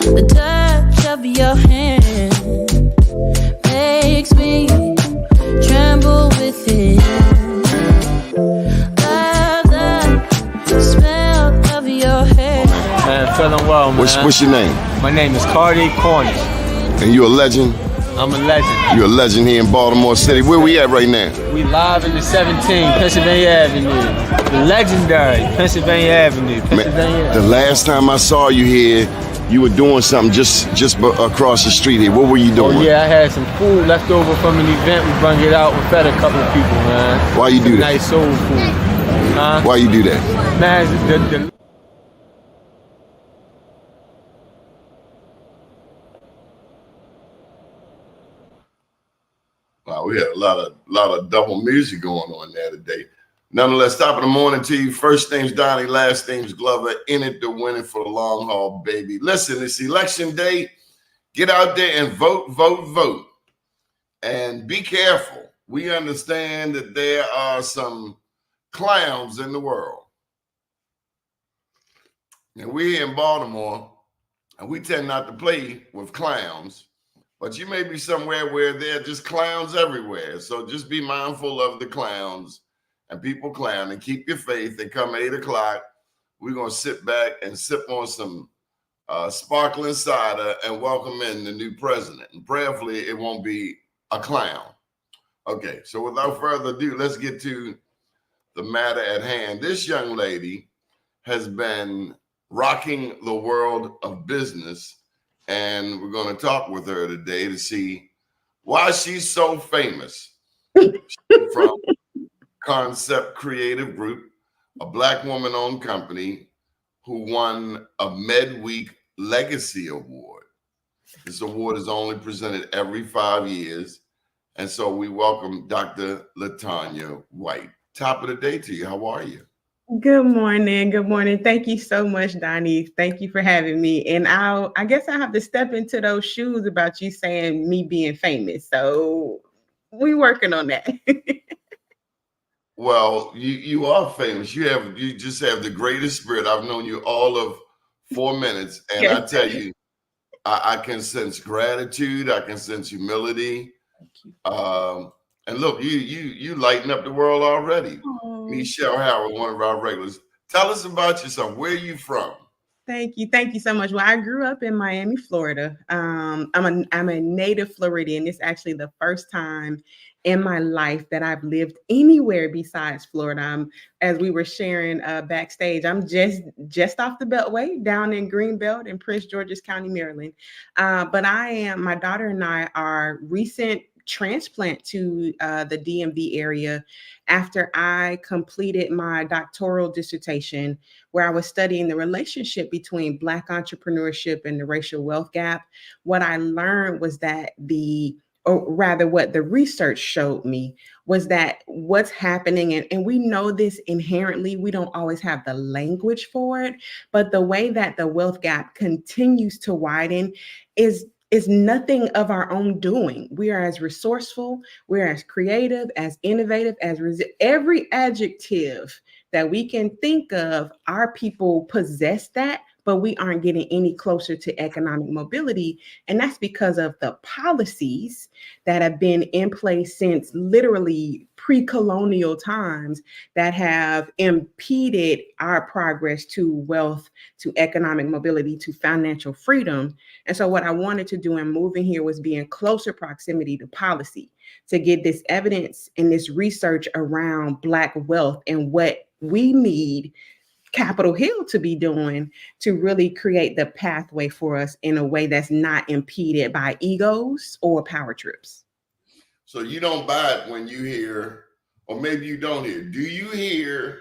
The touch of your hand makes me tremble within. The smell of your hair. Man, feeling well, man. What's your name? My name is Cardi Cornish. And you a legend? I'm a legend. You're a legend here in Baltimore City. Where we at right now? We live in the 17, Pennsylvania Avenue. The legendary Pennsylvania Avenue. Man, the last time I saw you here, you were doing something just across the street here. What were you doing? Oh yeah, I had some food left over from an event. We brung it out. We fed a couple of people, man. Why you do that? Nice soul food. Huh? Why you do that? Man, Wow, we had a lot of double music going on there today. Nonetheless, top of the morning to you. First name's Doni, last name's Glover. In it to win it for the long haul, baby. Listen, it's election day. Get out there and vote, vote, vote. And be careful. We understand that there are some clowns in the world. And we're here in Baltimore, and we tend not to play with clowns. But you may be somewhere where there are just clowns everywhere. So just be mindful of the clowns and people clown, and keep your faith. And come 8 o'clock, we're going to sit back and sip on some sparkling cider and welcome in the new president. And prayerfully, it won't be a clown. Okay, so without further ado, let's get to the matter at hand. This young lady has been rocking the world of business, and we're going to talk with her today to see why she's so famous. She's from Concept Creative Group, a Black woman-owned company who won a MEDWeek Legacy Award. This award is only presented every 5 years, and so we welcome Dr. LaTanya White. Top of the day to you. How are you? Good morning. Good morning. Thank you so much, Doni. Thank you for having me. And I guess I have to step into those shoes about you saying me being famous. So we working on that. Well, you are famous. You just have the greatest spirit. I've known you all of 4 minutes, and I tell you, I can sense gratitude. I can sense humility. And look, you lighten up the world already. Michelle Howard, one of our regulars. Tell us about yourself. Where are you from? Thank you. Thank you so much. Well, I grew up in Miami, Florida. I'm a native Floridian. It's actually the first time in my life that I've lived anywhere besides Florida. As we were sharing backstage, I'm just off the Beltway down in Greenbelt in Prince George's County, Maryland. But my daughter and I are recent transplant to the DMV area after I completed my doctoral dissertation, where I was studying the relationship between Black entrepreneurship and the racial wealth gap. What I learned was that what the research showed me was that what's happening, and we know this inherently, we don't always have the language for it, but the way that the wealth gap continues to widen is nothing of our own doing. We are as resourceful, we're as creative, as innovative, every adjective that we can think of, our people possess that, but we aren't getting any closer to economic mobility. And that's because of the policies that have been in place since literally pre-colonial times that have impeded our progress to wealth, to economic mobility, to financial freedom. And so what I wanted to do in moving here was be in closer proximity to policy, to get this evidence and this research around Black wealth and what we need Capitol Hill to be doing to really create the pathway for us in a way that's not impeded by egos or power trips. So you don't buy it when you hear, or maybe you don't hear. Do you hear,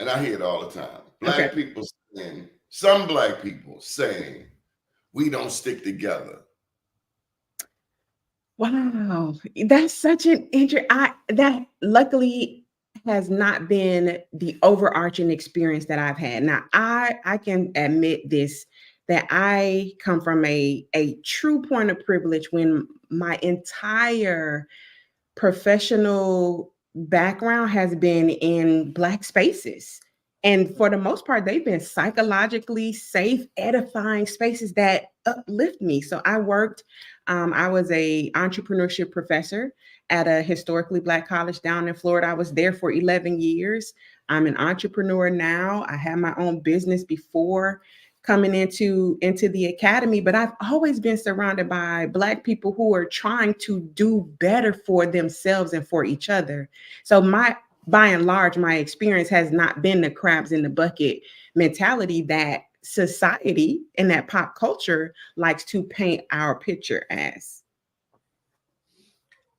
and I hear it all the time, Black people saying, some Black people saying, we don't stick together. Wow, that's such an that luckily has not been the overarching experience that I've had. Now, I can admit this, that I come from a true point of privilege when my entire professional background has been in Black spaces. And for the most part, they've been psychologically safe, edifying spaces that uplift me. So I was a entrepreneurship professor at a historically Black college down in Florida. I was there for 11 years. I'm an entrepreneur now. I had my own business before coming into the academy, but I've always been surrounded by Black people who are trying to do better for themselves and for each other. So by and large, my experience has not been the crabs in the bucket mentality that society and that pop culture likes to paint our picture as.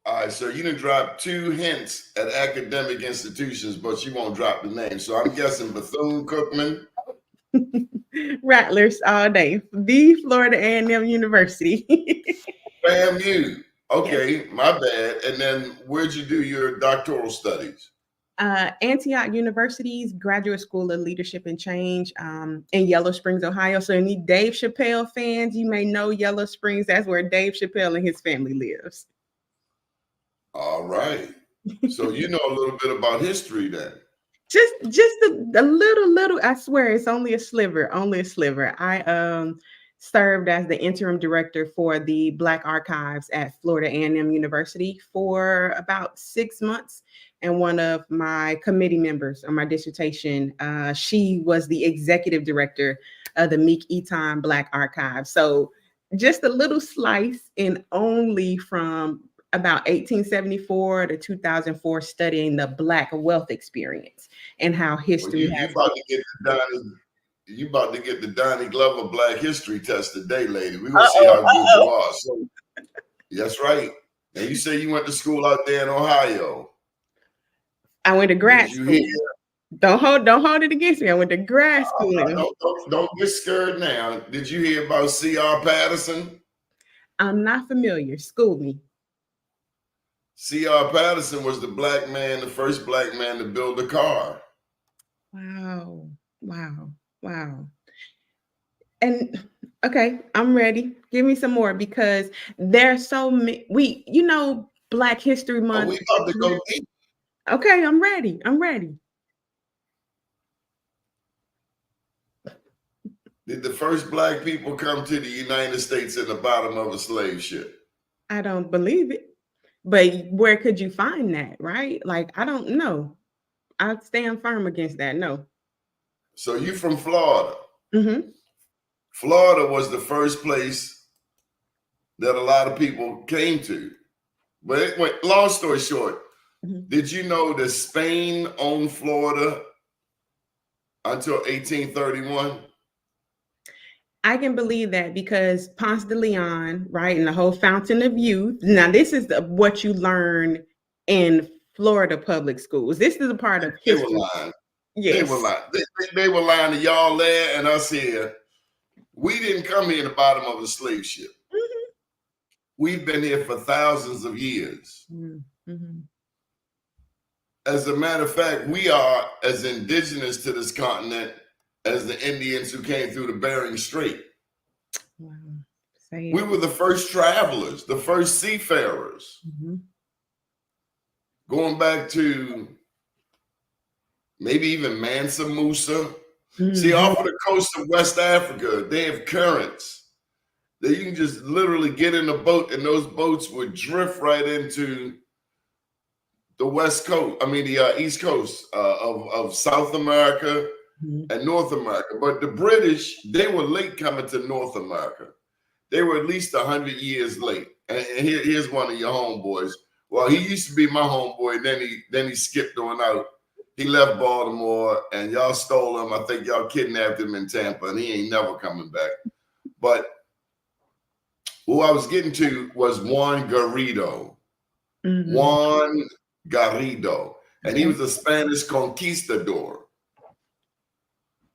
All right, so you done dropped 2 hints at academic institutions, but you won't drop the name. So I'm guessing Bethune-Cookman. Rattlers all day. The Florida A&M University. FAMU. Okay, Yes. my bad. And then where'd you do your doctoral studies? Antioch University's Graduate School of Leadership and Change in Yellow Springs, Ohio. So any Dave Chappelle fans, you may know Yellow Springs. That's where Dave Chappelle and his family lives. All right. So you know a little bit about history then. Just a little, I swear it's only a sliver. I served as the interim director for the Black Archives at Florida A&M University for about 6 months. And one of my committee members on my dissertation, she was the executive director of the Meek Eton Black Archive. So just a little slice, and only from about 1874 to 2004, studying the Black wealth experience and how history Well, has. you about to get the Donnie Glover Black History test today, lady. We're gonna see how good you are. So that's right. And you say you went to school out there in Ohio. I went to grad Did you school. hear? Don't hold it against me. I went to grad school. Don't get scared now. Did you hear about C.R. Patterson? I'm not familiar. School me. C.R. Patterson was the first Black man to build a car. Wow. And okay, I'm ready. Give me some more, because there's so many. Black History Month. We about to go deep. Okay, I'm ready. Did the first Black people come to the United States in the bottom of a slave ship? I don't believe it. But where could you find that, right? Like, I don't know. I stand firm against that. No. So you from Florida. Mm-hmm. Florida was the first place that a lot of people came to. But it went, long story short, Did you know that Spain owned Florida until 1831? I can believe that, because Ponce de Leon, right, and the whole Fountain of Youth. Now, this is what you learn in Florida public schools. This is a part of history. They were lying. Yes. They were lying. They were lying to y'all there and us here. We didn't come here in the bottom of a slave ship. Mm-hmm. We've been here for thousands of years. Mm-hmm. As a matter of fact, we are as indigenous to this continent as the Indians who came through the Bering Strait. Wow. We were the first travelers, the first seafarers. Mm-hmm. Going back to maybe even Mansa Musa. Mm-hmm. See, off of the coast of West Africa, they have currents that you can just literally get in a boat, and those boats would drift right into the West Coast, the East Coast of South America and North America. But the British, they were late coming to North America. They were at least 100 years late. And here's one of your homeboys. Well, he used to be my homeboy, then he skipped on out. He left Baltimore, and y'all stole him. I think y'all kidnapped him in Tampa, and he ain't never coming back. But who I was getting to was Juan Garrido. Mm-hmm. Juan Garrido. And he was a Spanish conquistador.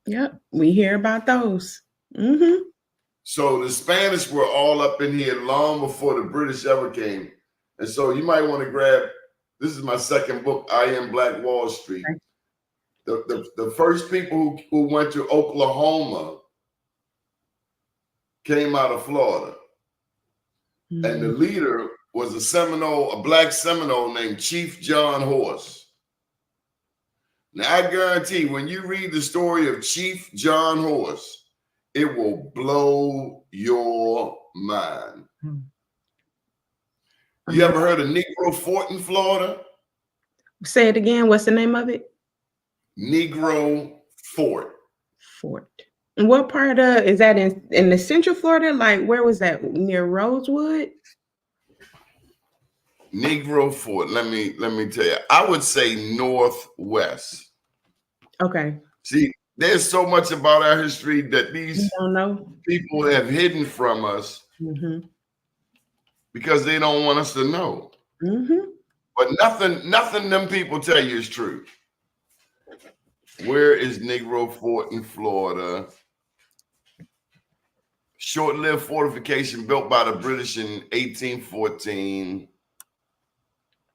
Yep, we hear about those. Mm-hmm. So the Spanish were all up in here long before the British ever came. And so you might want to grab, this is my second book, I Am Black Wall Street. The first people who went to Oklahoma came out of Florida. Mm-hmm. And the leader was a Black Seminole named Chief John Horse. Now, I guarantee when you read the story of Chief John Horse, it will blow your mind. You ever heard of Negro Fort in Florida? Say it again. What's the name of it? Negro Fort. Fort. And what part of is that in the Central Florida? Like where was that? Near Rosewood? Negro Fort. Let me tell you. I would say northwest. Okay. See, there's so much about our history that these You don't know? people have hidden from us because they don't want us to know. But nothing them people tell you is true. Where is Negro Fort in Florida? Short-lived fortification built by the British in 1814.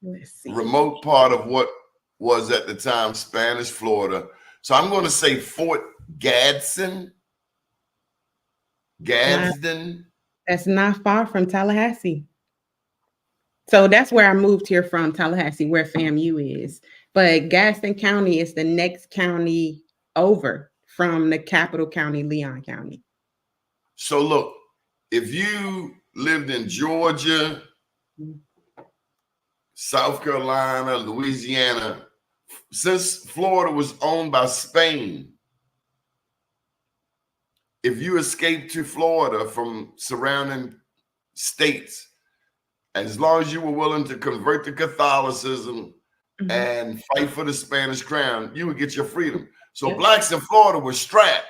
Let's see. Remote part of what was at the time Spanish Florida. So I'm going to say Fort Gadsden. Gadsden. That's not far from Tallahassee. So that's where I moved here from, Tallahassee, where FAMU is. But Gaston County is the next county over from the capital county, Leon County. So look, if you lived in Georgia, South Carolina, Louisiana, since Florida was owned by Spain, if you escaped to Florida from surrounding states, as long as you were willing to convert to Catholicism and fight for the Spanish crown, you would get your freedom. So blacks in Florida were strapped.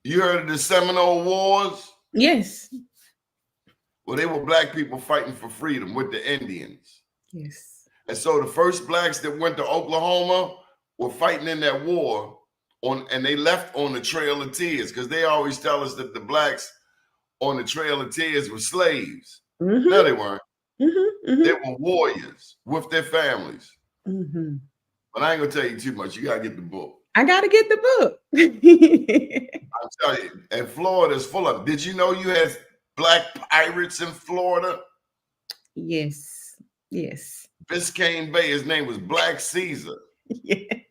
You heard of the Seminole Wars? Yes. Well, they were black people fighting for freedom with the Indians. Yes. And so the first blacks that went to Oklahoma were fighting in that war and they left on the Trail of Tears, because they always tell us that the blacks on the Trail of Tears were slaves. No, they weren't. They were warriors with their families. But I ain't gonna tell you too much. You gotta get the book. I gotta get the book. I'm telling you, and Florida is full of. Did you know you had black pirates in Florida? Yes. Yes. Biscayne Bay. His name was Black Caesar. Yes.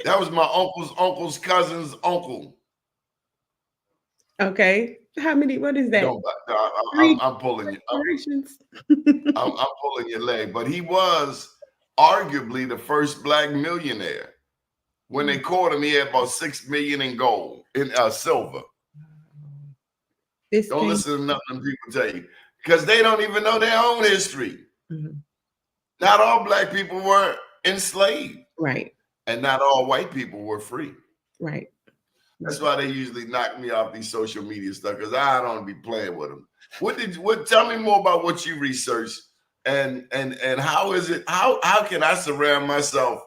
That was my uncle's cousin's uncle. Okay. How many? What is that? No, I'm pulling you. I'm pulling your leg. But he was arguably the first black millionaire. When they caught him, he had about $6 million in gold, in silver. Don't listen to nothing people tell you, because they don't even know their own history. Not all black people were enslaved. Right. And not all white people were free. Right. That's why they usually knock me off these social media stuff, because I don't be playing with them. Tell me more about what you researched and how is it, how can I surround myself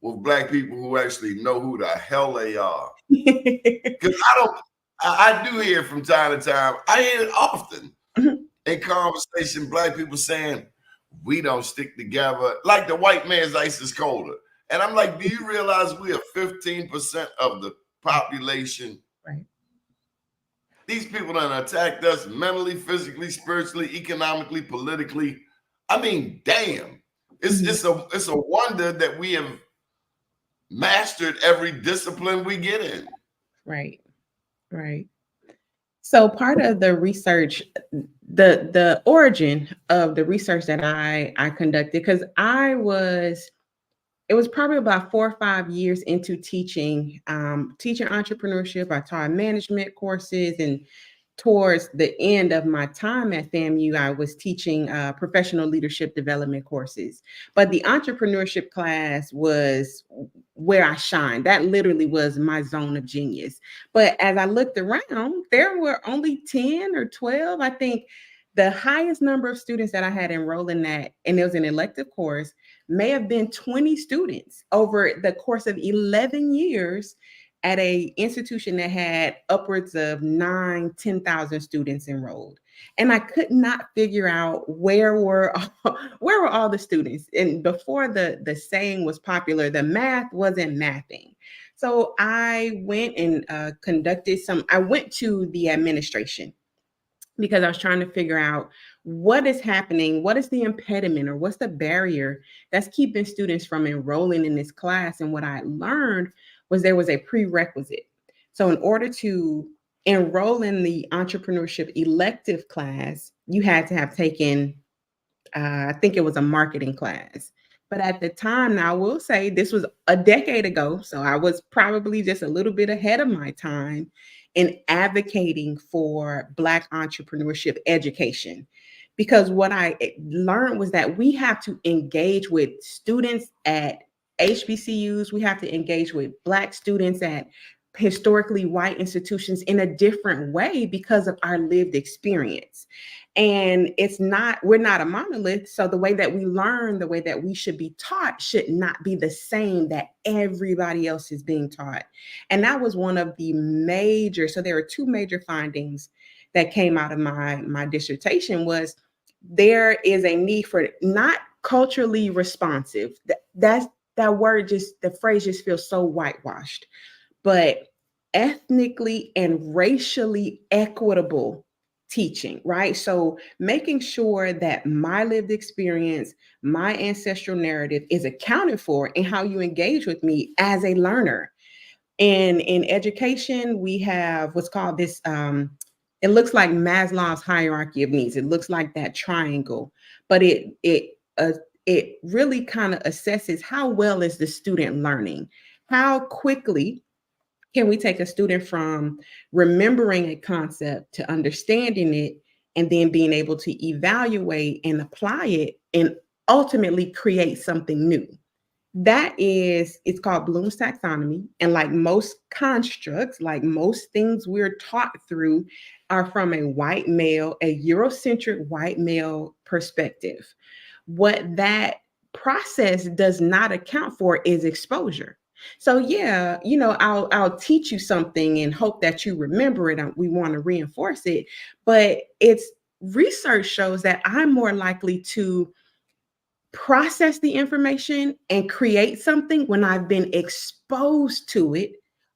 with black people who actually know who the hell they are? Because I do hear from time to time, I hear it often in conversation, black people saying, we don't stick together, like the white man's ice is colder. And I'm like, do you realize we are 15% of the population? Right. These people done attacked us mentally, physically, spiritually, economically, politically. I mean, damn. It's a wonder that we have mastered every discipline we get in. Right. Right. So part of the research, the origin of the research that I conducted, because it was probably about 4 or 5 years into teaching entrepreneurship. I taught management courses, and towards the end of my time at FAMU, I was teaching professional leadership development courses. But the entrepreneurship class was where I shined. That literally was my zone of genius. But as I looked around, there were only 10 or 12. I think the highest number of students that I had enrolled in that, and it was an elective course, may have been 20 students over the course of 11 years at a institution that had upwards of 10,000 students enrolled. And I could not figure out where were all the students. And before the saying was popular, the math wasn't mathing. So I went and I went to the administration, because I was trying to figure out what is happening? What is the impediment or what's the barrier that's keeping students from enrolling in this class? And what I learned was there was a prerequisite. So in order to enroll in the entrepreneurship elective class, you had to have taken, I think it was a marketing class. But at the time, now I will say this was a decade ago. So I was probably just a little bit ahead of my time in advocating for Black entrepreneurship education. Because what I learned was that we have to engage with students at HBCUs, we have to engage with Black students at historically white institutions in a different way because of our lived experience. And we're not a monolith. So the way that we learn, the way that we should be taught should not be the same that everybody else is being taught. And that was one of the so there are two major findings that came out of my dissertation was there is a need for not culturally responsive. That word the phrase just feels so whitewashed, but ethnically and racially equitable teaching, right? So making sure that my lived experience, my ancestral narrative is accounted for in how you engage with me as a learner. And in education, we have what's called this, it looks like Maslow's hierarchy of needs. It looks like that triangle, but it really kind of assesses how well is the student learning, how quickly can we take a student from remembering a concept to understanding it and then being able to evaluate and apply it and ultimately create something new? It's called Bloom's taxonomy. And like most constructs, like most things we're taught through are from a white male, a Eurocentric white male perspective. What that process does not account for is exposure. So yeah, I'll teach you something and hope that you remember it. We want to reinforce it, but research shows that I'm more likely to process the information and create something when I've been exposed to it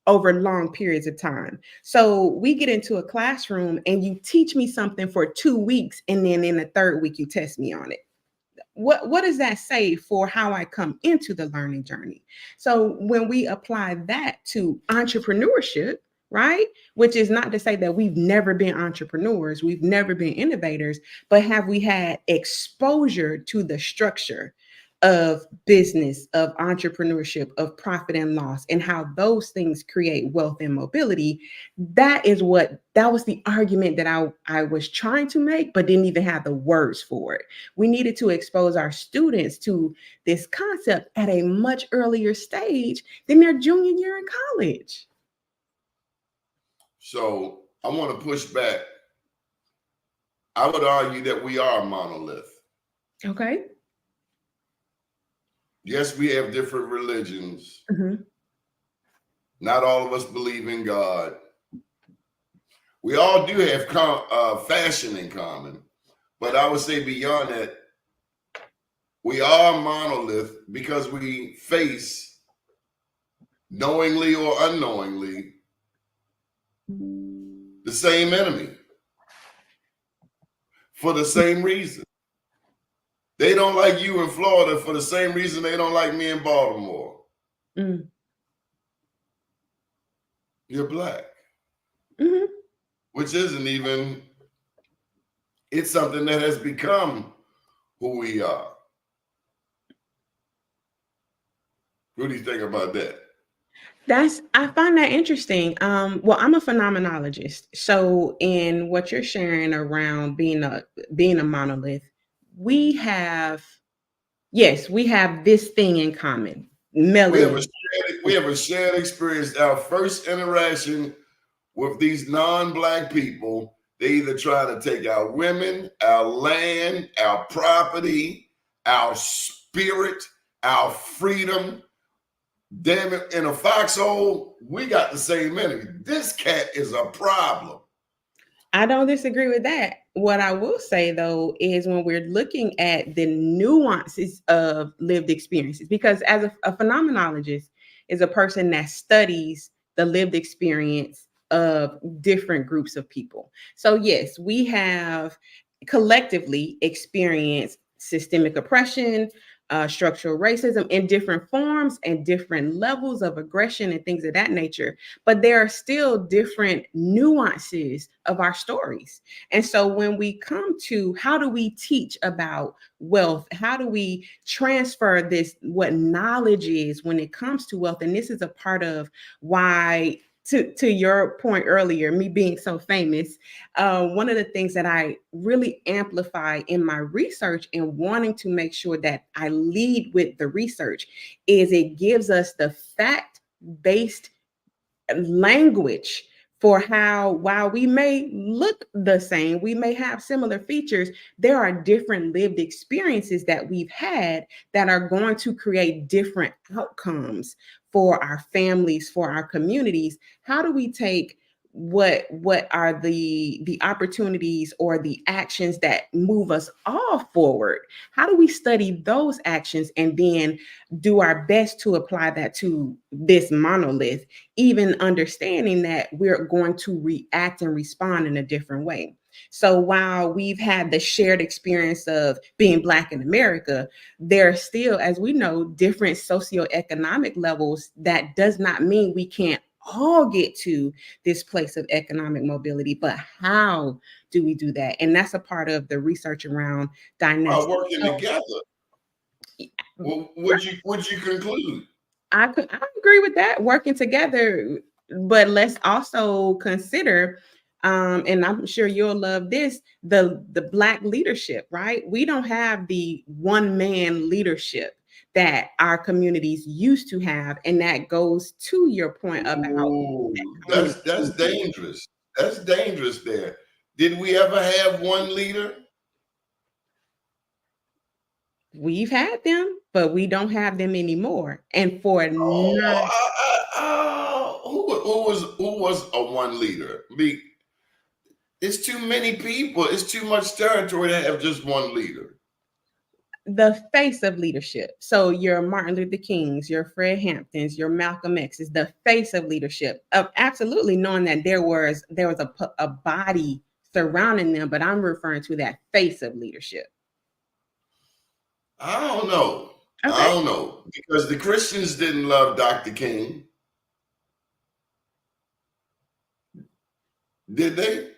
over long periods of time. So we get into a classroom and you teach me something for 2 weeks, and then in the third week you test me on it. What does that say for how I come into the learning journey? So when we apply that to entrepreneurship, right? Which is not to say that we've never been entrepreneurs, we've never been innovators, but have we had exposure to the structure of business, of entrepreneurship, of profit and loss, and how those things create wealth and mobility? That was the argument that I was trying to make, but didn't even have the words for it. We needed to expose our students to this concept at a much earlier stage than their junior year in college. So I want to push back. I would argue that we are a monolith. Okay. Yes, we have different religions. Mm-hmm. Not all of us believe in God. We all do have fashion in common. But I would say beyond that, we are a monolith because we face, knowingly or unknowingly, the same enemy for the same reason. They don't like you in Florida for the same reason they don't like me in Baltimore. Mm. You're Black. Mm-hmm. Which isn't even, it's something that has become who we are. What do you think about that? I find that interesting. Well, I'm a phenomenologist. So in what you're sharing around being a monolith, we have this thing in common. Melanin. We have a shared experience. Our first interaction with these non-Black people, they either try to take our women, our land, our property, our spirit, our freedom. Damn it, in a foxhole, we got the same enemy. This cat is a problem. I don't disagree with that. What I will say, though, is when we're looking at the nuances of lived experiences, because as a phenomenologist is a person that studies the lived experience of different groups of people. So yes, we have collectively experience systemic oppression, structural racism in different forms and different levels of aggression and things of that nature. But there are still different nuances of our stories. And so when we come to how do we teach about wealth, how do we transfer this, what knowledge is when it comes to wealth? And this is a part of why, to your point earlier, me being so famous, one of the things that I really amplify in my research and wanting to make sure that I lead with the research is it gives us the fact-based language for how, while we may look the same, we may have similar features, there are different lived experiences that we've had that are going to create different outcomes for our families, for our communities. How do we take what are the opportunities or the actions that move us all forward? How do we study those actions and then do our best to apply that to this monolith, even understanding that we're going to react and respond in a different way? So while we've had the shared experience of being Black in America, there are still, as we know, different socioeconomic levels. That does not mean we can't all get to this place of economic mobility, but how do we do that? And that's a part of the research around dynamics. Working together. Well, would you conclude? I agree with that, working together, but let's also consider, and I'm sure you'll love this, the Black leadership, right? We don't have the one-man leadership that our communities used to have, and that goes to your point about that's dangerous. That's dangerous there. Did we ever have one leader? We've had them, but we don't have them anymore. And for who was a one leader? It's too many people. It's too much territory to have just one leader. The face of leadership. So your Martin Luther Kings, your Fred Hamptons, your Malcolm X's, the face of leadership, of absolutely knowing that there was a body surrounding them, but I'm referring to that face of leadership. I don't know. Okay. I don't know, because the Christians didn't love Dr. King. Did they?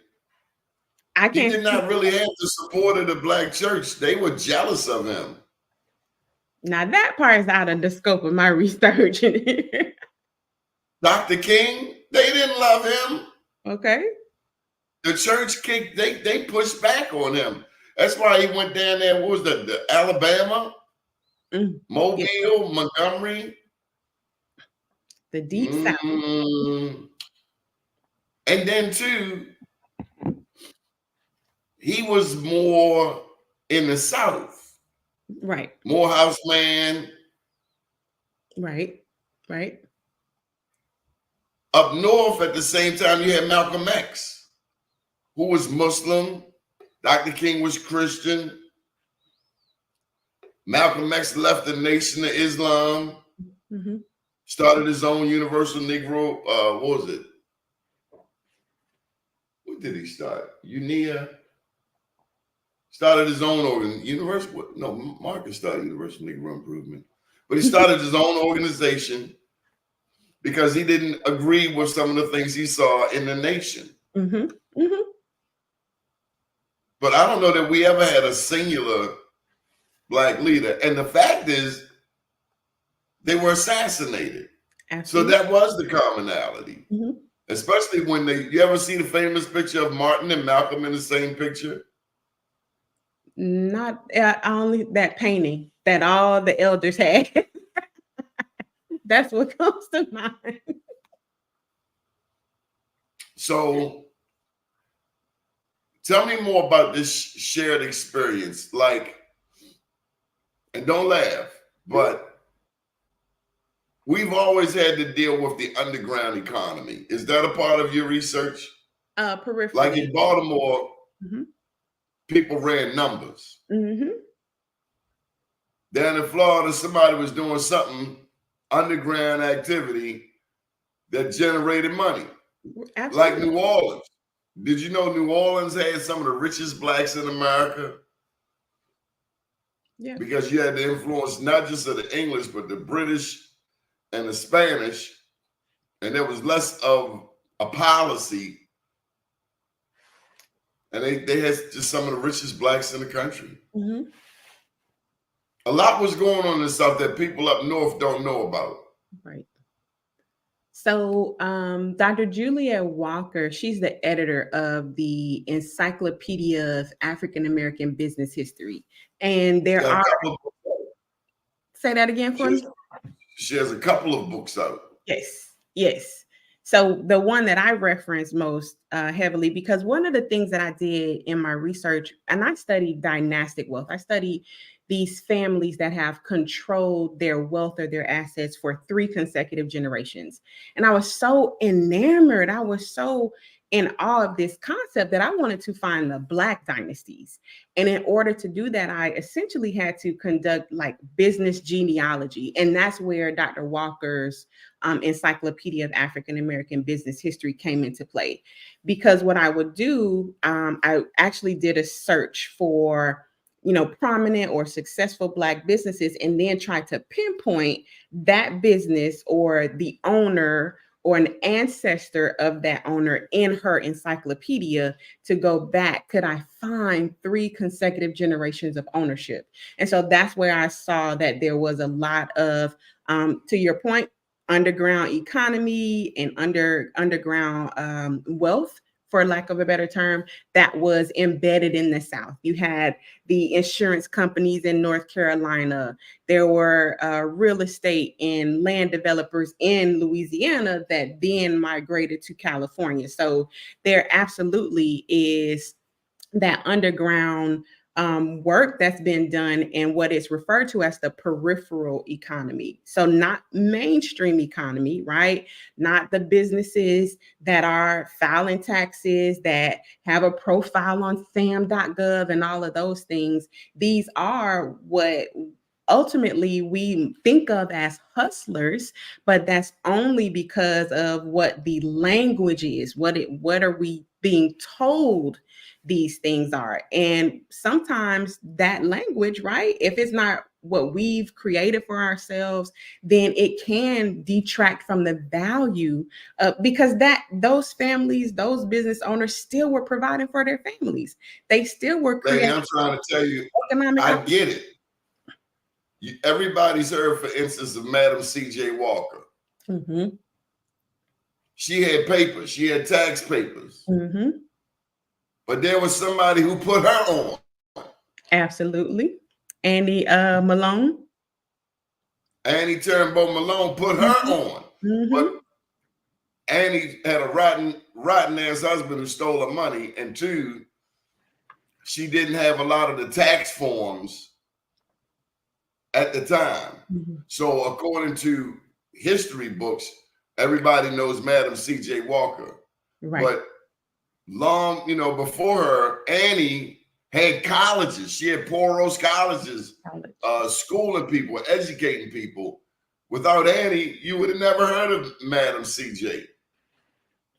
He did not really have the support of the Black church. They were jealous of him. Now that part is out of the scope of my research. Dr. King, they didn't love him. Okay. The church kicked, they pushed back on him. That's why he went down there. What was that? The Alabama, Mobile, Montgomery, the Deep South. And then too, he was more in the South. Right. Morehouse man. Right. Up north at the same time, you had Malcolm X, who was Muslim. Dr. King was Christian. Malcolm X left the Nation of Islam, started his own Universal Negro. What was it? What did he start? UNIA. Started his own Marcus started Universal Negro Improvement. But he started his own organization because he didn't agree with some of the things he saw in the nation. But I don't know that we ever had a singular Black leader. And the fact is, they were assassinated. Absolutely. So that was the commonality. Especially when you ever see the famous picture of Martin and Malcolm in the same picture? Not only that painting that all the elders had. That's what comes to mind. So tell me more about this shared experience. And don't laugh, but we've always had to deal with the underground economy. Is that a part of your research? Peripherally. Like in Baltimore, people ran numbers. Down in Florida, somebody was doing something, underground activity that generated money. Absolutely. Like New Orleans. Did you know New Orleans had some of the richest blacks in America? Yeah. Because you had the influence not just of the English, but the British and the Spanish, and there was less of a policy. And they had just some of the richest blacks in the country. Mm-hmm. A lot was going on in the South that people up north don't know about. Right. So Dr. Julia Walker, she's the editor of the Encyclopedia of African American Business History. And there are, say that again for me. She has a couple of books out. Yes. So the one that I reference most heavily, because one of the things that I did in my research, and I studied dynastic wealth. I studied these families that have controlled their wealth or their assets for 3 consecutive generations. And I was so enamored. I was so in awe of this concept that I wanted to find the Black dynasties. And in order to do that, I essentially had to conduct like business genealogy. And that's where Dr. Walker's Encyclopedia of African American Business History came into play. Because what I would do, I actually did a search for, prominent or successful Black businesses, and then try to pinpoint that business or the owner or an ancestor of that owner in her encyclopedia to go back. Could I find 3 consecutive generations of ownership? And so that's where I saw that there was a lot of, to your point, underground economy and underground wealth, for lack of a better term, that was embedded in the South. You had the insurance companies in North Carolina. There were real estate and land developers in Louisiana that then migrated to California. So there absolutely is that underground work that's been done in what is referred to as the peripheral economy. So not mainstream economy, right? Not the businesses that are filing taxes, that have a profile on sam.gov and all of those things. These are what ultimately we think of as hustlers, but that's only because of what the language is. What are we being told these things are? And sometimes that language, right, if it's not what we've created for ourselves, then it can detract from the value because those families, those business owners still were providing for their families. They still were creating. I'm trying to tell you, I get it. Everybody's heard, for instance, of Madam C.J. Walker. Mm-hmm. She had papers. She had tax papers. Mm-hmm. But there was somebody who put her on. Absolutely. Annie Malone. Annie Turnbow Malone put her on. Mm-hmm. But Annie had a rotten ass husband who stole her money. And 2, she didn't have a lot of the tax forms at the time. Mm-hmm. So according to history books, everybody knows Madam C.J. Walker. Right. But long, before her, Annie had colleges. She had poorhouse colleges, schooling people, educating people. Without Annie, you would have never heard of Madam C.J.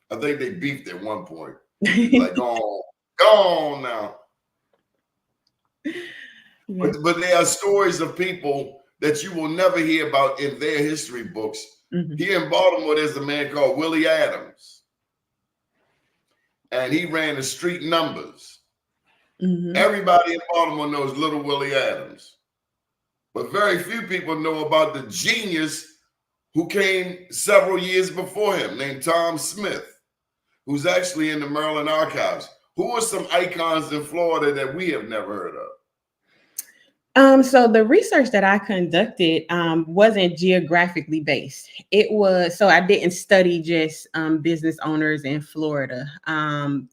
I think they beefed at one point. Like, go on now. Yeah. But there are stories of people that you will never hear about in their history books. Mm-hmm. Here in Baltimore, there's a man called Willie Adams. And he ran the street numbers. Mm-hmm. Everybody in Baltimore knows Little Willie Adams. But very few people know about the genius who came several years before him, named Tom Smith, who's actually in the Maryland archives. Who are some icons in Florida that we have never heard of? So the research that I conducted wasn't geographically based. It was, so I didn't study just business owners in Florida.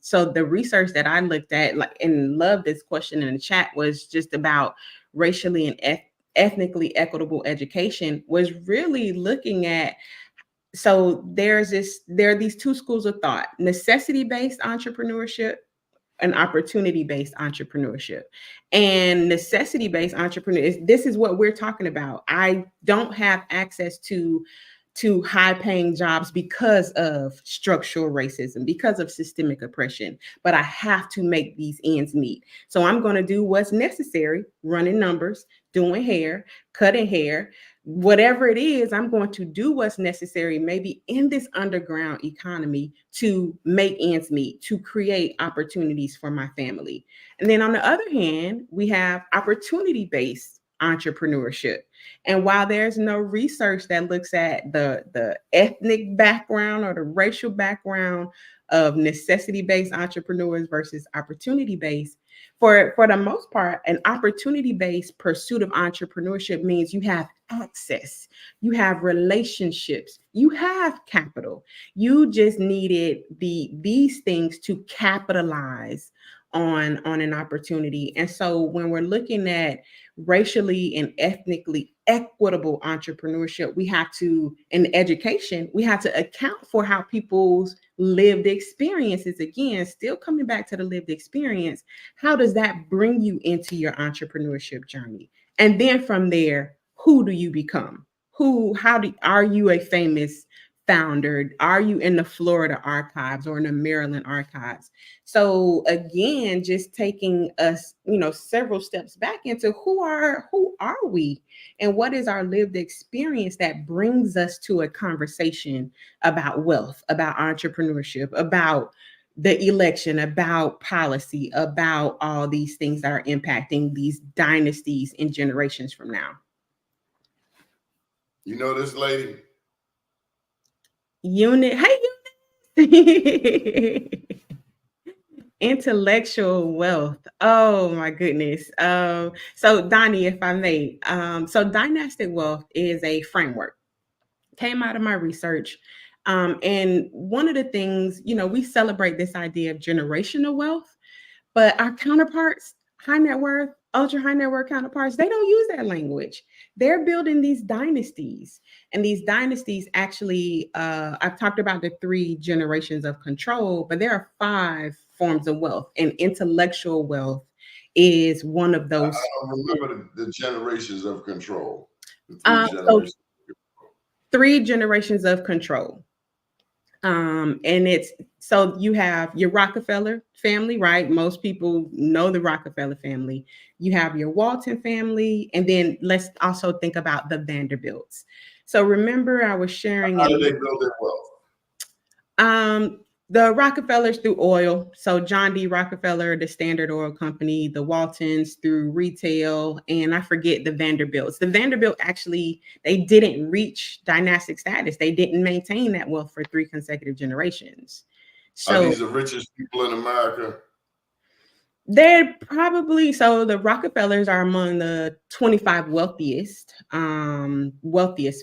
So the research that I looked at, and loved this question in the chat, was just about racially and ethnically equitable education, was really looking at, so there are these 2 schools of thought: necessity-based entrepreneurship and opportunity-based entrepreneurship. And necessity-based entrepreneur this is what we're talking about. I don't have access to to high paying jobs because of structural racism, because of systemic oppression, but I have to make these ends meet. So I'm going to do what's necessary, running numbers, doing hair, cutting hair, whatever it is, I'm going to do what's necessary, maybe in this underground economy, to make ends meet, to create opportunities for my family. And then on the other hand, we have opportunity-based entrepreneurship. And while there's no research that looks at the ethnic background or the racial background of necessity-based entrepreneurs versus opportunity-based, for the most part, an opportunity-based pursuit of entrepreneurship means you have access, you have relationships, you have capital. You just needed these things to capitalize on an opportunity. And so when we're looking at racially and ethnically equitable entrepreneurship, we have to, in education, we have to account for how people's lived experiences, again, still coming back to the lived experience, how does that bring you into your entrepreneurship journey? And then from there, who do you become? Are you a famous founder? Are you in the Florida archives or in the Maryland archives? So again, just taking us, several steps back into who are we and what is our lived experience that brings us to a conversation about wealth, about entrepreneurship, about the election, about policy, about all these things that are impacting these dynasties and generations from now. You know this lady? Hey, Eunice. Intellectual wealth. Oh my goodness. So Doni, if I may, so dynastic wealth is a framework. Came out of my research. And one of the things, we celebrate this idea of generational wealth, but our counterparts, high net worth, ultra high net worth counterparts, they don't use that language. They're building these dynasties. And these dynasties actually, I've talked about the 3 generations of control, but there are 5 forms of wealth. And intellectual wealth is one of those. I don't remember the generations of control. So 3 generations of control. And it's, so you have your Rockefeller family, right? Most people know the Rockefeller family. You have your Walton family, and then let's also think about the Vanderbilts. So remember, I was sharing. How do they build their wealth? The Rockefellers through oil. So John D. Rockefeller, the Standard Oil Company, the Waltons through retail, and I forget the Vanderbilts. The Vanderbilt actually, they didn't reach dynastic status. They didn't maintain that wealth for 3 consecutive generations. So are these the richest people in America? They're probably, so the Rockefellers are among the 25 wealthiest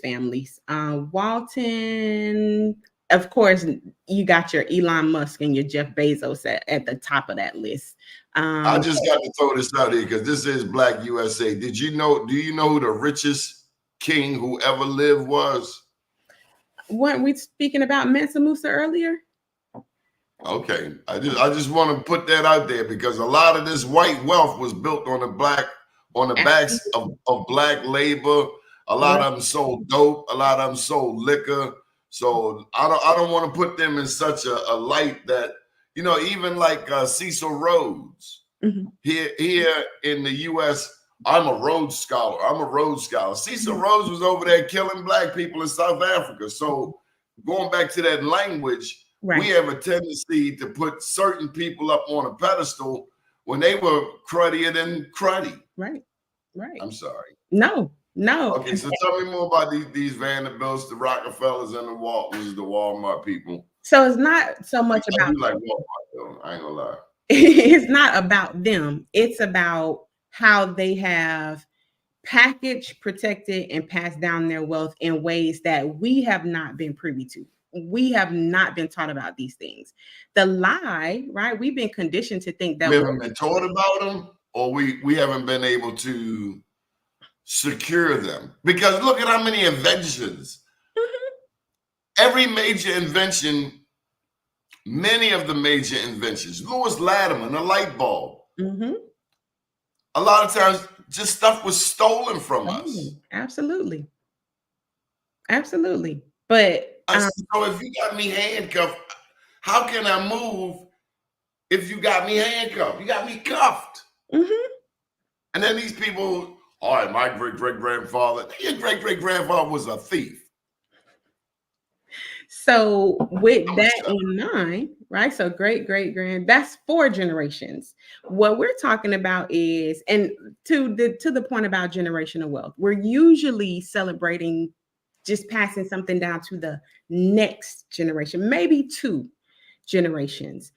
families. Walton, of course, you got your Elon Musk and your Jeff Bezos at the top of that list. I just got to throw this out here because this is Black USA. Do you know who the richest king who ever lived was? Weren't we speaking about Mansa Musa earlier? Okay, I just want to put that out there because a lot of this white wealth was built on the backs of black labor. A lot of them sold dope. A lot of them sold liquor. So I don't want to put them in such a light that, even like Cecil Rhodes here in the U.S. I'm a Rhodes Scholar. Cecil Rhodes was over there killing black people in South Africa. So going back to that language. Right. We have a tendency to put certain people up on a pedestal when they were cruddier than cruddy. Right. I'm sorry. No. Okay, so tell me more about these Vanderbilts, the Rockefellers, and the Waltons, the Walmart people. So it's not so much about. Like Walmart, though. I ain't gonna lie. It's not about them. It's about how they have packaged, protected, and passed down their wealth in ways that we have not been privy to. We have not been taught about these things. The lie, right? We've been conditioned to think that we haven't been taught about them, or we haven't been able to secure them. Because look at how many inventions. Every major invention, many of the major inventions, Lewis Latimer, the light bulb. A lot of times, just stuff was stolen from us. Absolutely. But So if you got me handcuffed, how can I move if you got me handcuffed? You got me cuffed. mhm. And then these people, all right, my great-great-grandfather, your great-great-grandfather was a thief. So with I'm that shut up. in mind, right? So great, that's 4 generations. What we're talking about is, and to the point about generational wealth, we're usually celebrating just passing something down to the next generation, maybe 2 generations.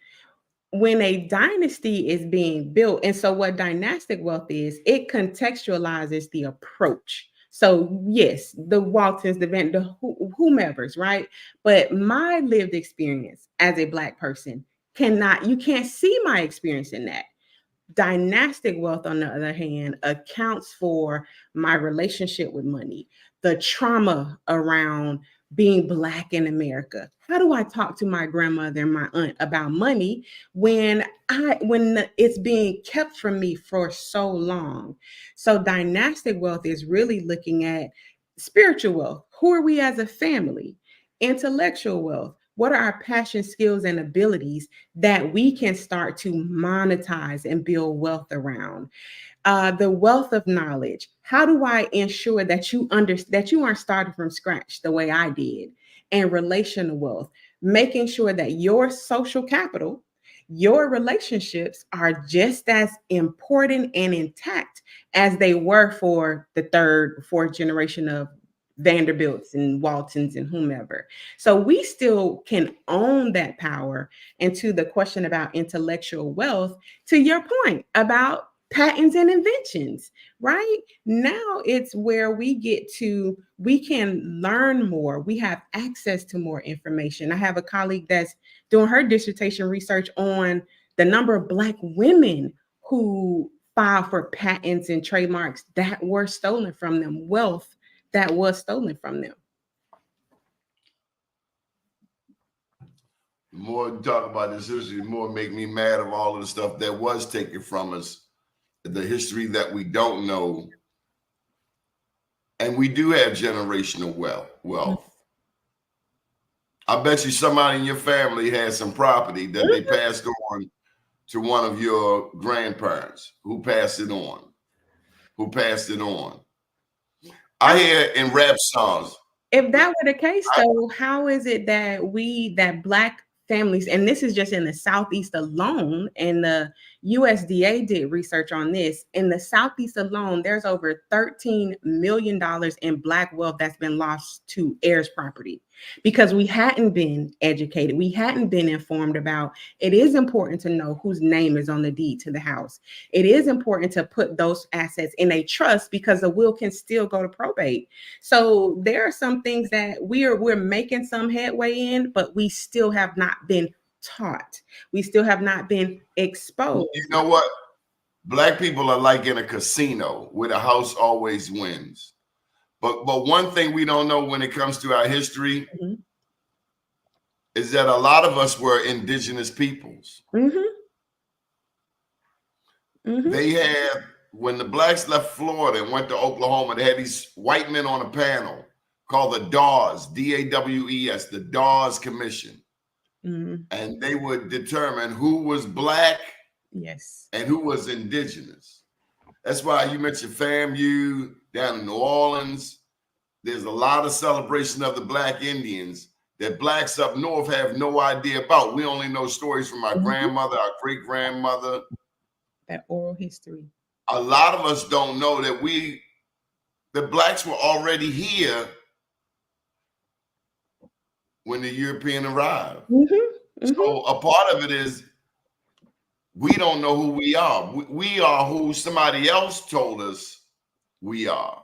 When a dynasty is being built, and so what dynastic wealth is, it contextualizes the approach. So yes, the Waltons, the whomevers, right? But my lived experience as a Black person you can't see my experience in that. Dynastic wealth, on the other hand, accounts for my relationship with money, the trauma around being Black in America. How do I talk to my grandmother and my aunt about money when it's being kept from me for so long? So dynastic wealth is really looking at spiritual wealth. Who are we as a family? Intellectual wealth. What are our passion, skills, and abilities that we can start to monetize and build wealth around? The wealth of knowledge. How do I ensure that that you aren't starting from scratch the way I did? And relational wealth, making sure that your social capital, your relationships are just as important and intact as they were for the third, fourth generation of Vanderbilts and Waltons and whomever. So we still can own that power. And to the question about intellectual wealth, to your point about patents and inventions, right? Now it's where we can learn more. We have access to more information. I have a colleague that's doing her dissertation research on the number of Black women who filed for patents and trademarks that were stolen from them, wealth that was stolen from them. The more you talk about this history, the more make me mad of all of the stuff that was taken from us, the history that we don't know. And we do have generational wealth. I bet you somebody in your family has some property that they passed on to one of your grandparents who passed it on. I hear in rap songs. If that were the case, though, how is it that Black families, and this is just in the Southeast alone, and the USDA did research on this, in the Southeast alone, there's over $13 million in Black wealth that's been lost to heirs property because we hadn't been educated. We hadn't been informed about it. Is important to know whose name is on the deed to the house. It is important to put those assets in a trust because the will can still go to probate. So there are some things that we're making some headway in, but we still have not been taught. We still have not been exposed. You know what? Black people are like in a casino where the house always wins. But one thing we don't know when it comes to our history is that a lot of us were indigenous peoples. They had, when the Blacks left Florida and went to Oklahoma, they had these white men on a panel called the DAWS, DAWES, the DAWS Commission. And they would determine who was Black and who was indigenous. That's why you mentioned FAMU down in New Orleans. There's a lot of celebration of the Black Indians that Blacks up north have no idea about. We only know stories from our grandmother, our great-grandmother. That oral history. A lot of us don't know that the Blacks were already here when the European arrived. So a part of it is we don't know who we are. We are who somebody else told us we are.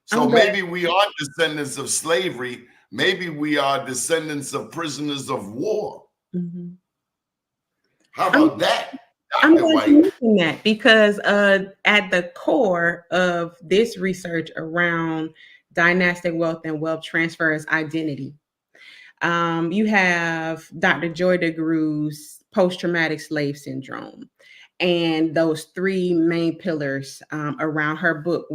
So maybe we are descendants of slavery. Maybe we are descendants of prisoners of war. How about that? I'm glad you mentioned that because at the core of this research around dynastic wealth and wealth transfer is identity. You have Dr. Joy DeGruy's post-traumatic slave syndrome. and those three main pillars around her book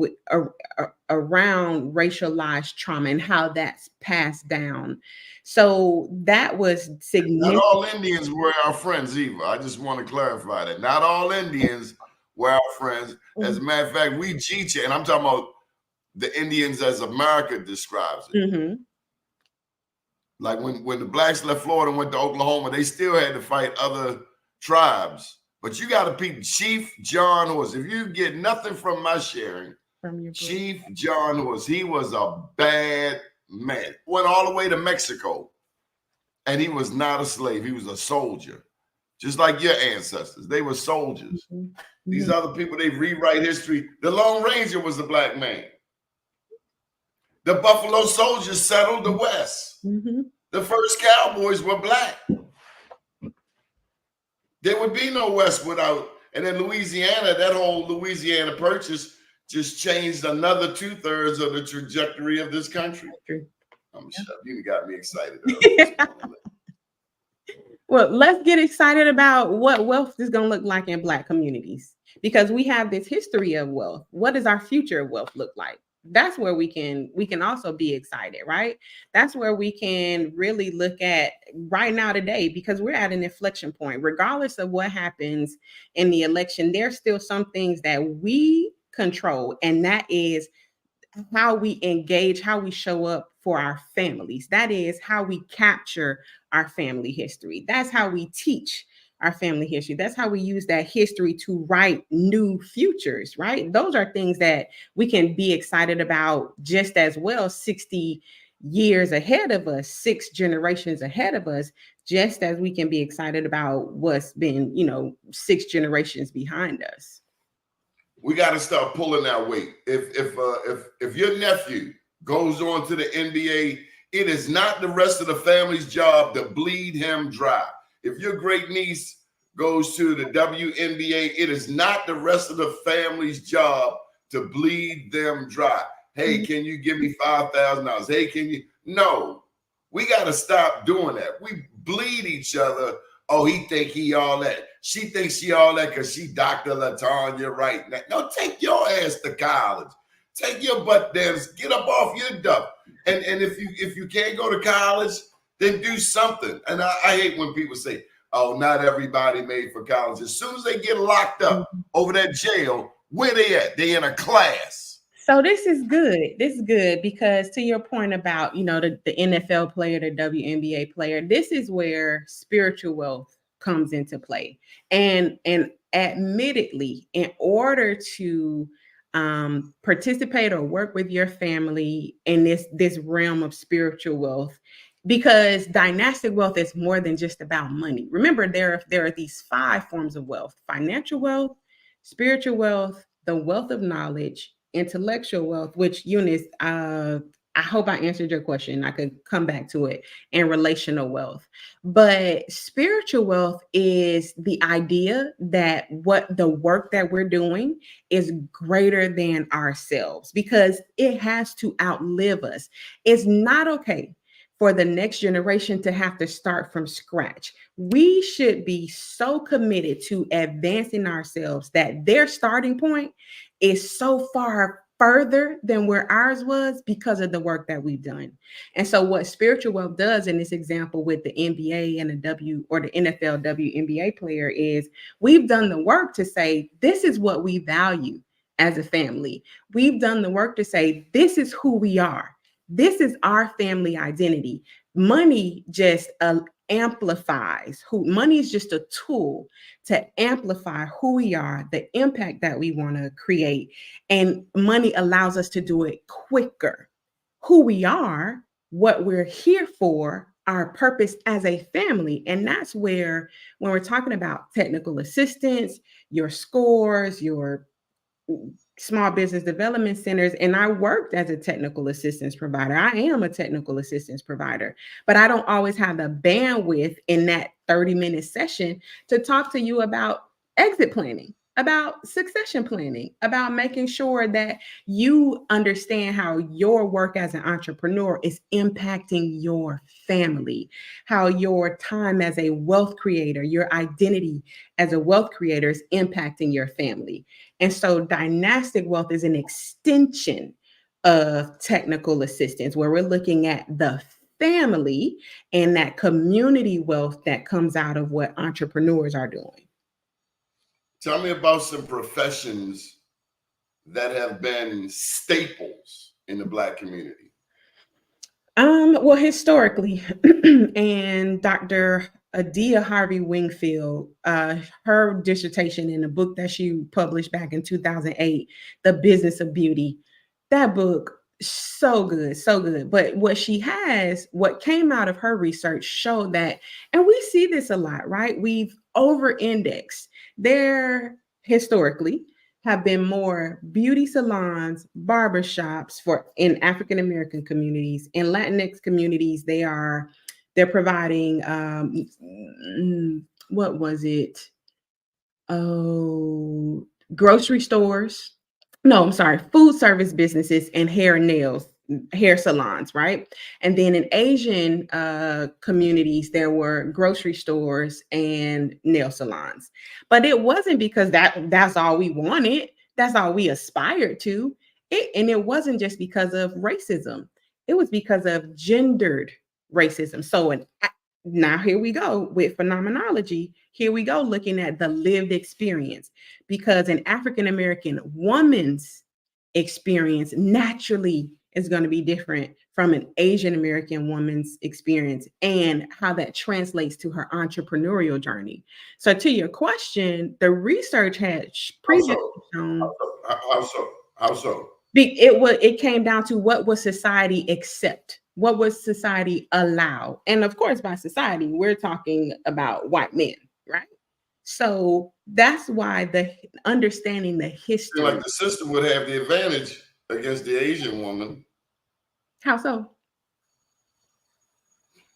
around racialized trauma and how that's passed down. So that was significant. Not all Indians were our friends either. I just want to clarify that. Not all Indians were our friends. As a matter of fact, we Chicha, and I'm talking about the Indians as America describes it. Mm-hmm. Like when the blacks left Florida and went to Oklahoma, they still had to fight other tribes. But you got to peep Chief John Horse. If you get nothing from my sharing, Chief John Horse, he was a bad man. Went all the way to Mexico. And he was not a slave. He was a soldier. Just like your ancestors. They were soldiers. Mm-hmm. These other people, they rewrite history. The Lone Ranger was a black man. The Buffalo Soldiers settled the West. Mm-hmm. The first cowboys were black. There would be no West without, and then Louisiana, that whole Louisiana Purchase just changed another 2/3 of the trajectory of this country. You got me excited. Well, let's get excited about what wealth is going to look like in Black communities, because we have this history of wealth. What does our future of wealth look like? That's where we can also be excited, right? That's where we can really look at right now today, because we're at an inflection point. Regardless of what happens in the election, there's still some things that we control, and that is how we engage, how we show up for our families. That is how we capture our family history. That's how we teach our family history. That's how we use that history to write new futures, right? Those are things that we can be excited about just as well, 60 years ahead of us, 6 generations ahead of us, just as we can be excited about what's been, 6 generations behind us. We got to start pulling that weight. If your nephew goes on to the NBA, it is not the rest of the family's job to bleed him dry. If your great niece goes to the WNBA, it is not the rest of the family's job to bleed them dry. Hey, can you give me $5,000? Hey, can you? No, we got to stop doing that. We bleed each other. Oh, he think he all that. She thinks she all that because she Dr. LaTanya White. No, take your ass to college. Take your butt down. Get up off your duff. And if you can't go to college, then do something. And I hate when people say, oh, not everybody made for college. As soon as they get locked up over that jail, where they at? They in a class. So this is good. This is good because to your point about, the NFL player, the WNBA player, this is where spiritual wealth comes into play. And admittedly, in order to participate or work with your family in this realm of spiritual wealth, because dynastic wealth is more than just about money. Remember, there are these 5 forms of wealth: financial wealth, spiritual wealth, the wealth of knowledge, intellectual wealth, which Eunice, I hope I answered your question. I could come back to it, and relational wealth. But spiritual wealth is the idea that what the work that we're doing is greater than ourselves, because it has to outlive us. It's not okay for the next generation to have to start from scratch. We should be so committed to advancing ourselves that their starting point is so far further than where ours was because of the work that we've done. And so what spiritual wealth does in this example with the NBA and the NFL WNBA player is we've done the work to say, this is what we value as a family. We've done the work to say, this is who we are. This is our family identity. Money just amplifies who. Money is just a tool to amplify who we are, the impact that we want to create. And money allows us to do it quicker. Who we are, what we're here for, our purpose as a family. And that's where, when we're talking about technical assistance, your scores, your small business development centers, and I worked as a technical assistance provider. I am a technical assistance provider, but I don't always have the bandwidth in that 30-minute session to talk to you about exit planning. about succession planning, about making sure that you understand how your work as an entrepreneur is impacting your family, how your time as a wealth creator, your identity as a wealth creator is impacting your family. And so dynastic wealth is an extension of technical assistance where we're looking at the family and that community wealth that comes out of what entrepreneurs are doing. Tell me about some professions that have been staples in the Black community. Well, historically, and Dr. Adia Harvey Wingfield, her dissertation in a book that she published back in 2008, The Business of Beauty, that book, so good, so good. But what came out of her research showed that, and we see this a lot, right? We've over-indexed there historically have been more beauty salons, barbershops for in African American communities. In Latinx communities, they're providing what was it? Oh, grocery stores. No, I'm sorry, food service businesses and hair salons, right? And then in Asian communities, there were grocery stores and nail salons. But it wasn't because that's all we wanted. That's all we aspired to. And it wasn't just because of racism. It was because of gendered racism. Now here we go with phenomenology. Here we go looking at the lived experience, because an African American woman's experience naturally is going to be different from an Asian American woman's experience and how that translates to her entrepreneurial journey. So to your question, the research had previously shown How so? it came down to what would society accept, what would society allow, and of course by society we're talking about white men, right? So that's why the understanding the history. Like the sister would have the advantage against the Asian woman. How so?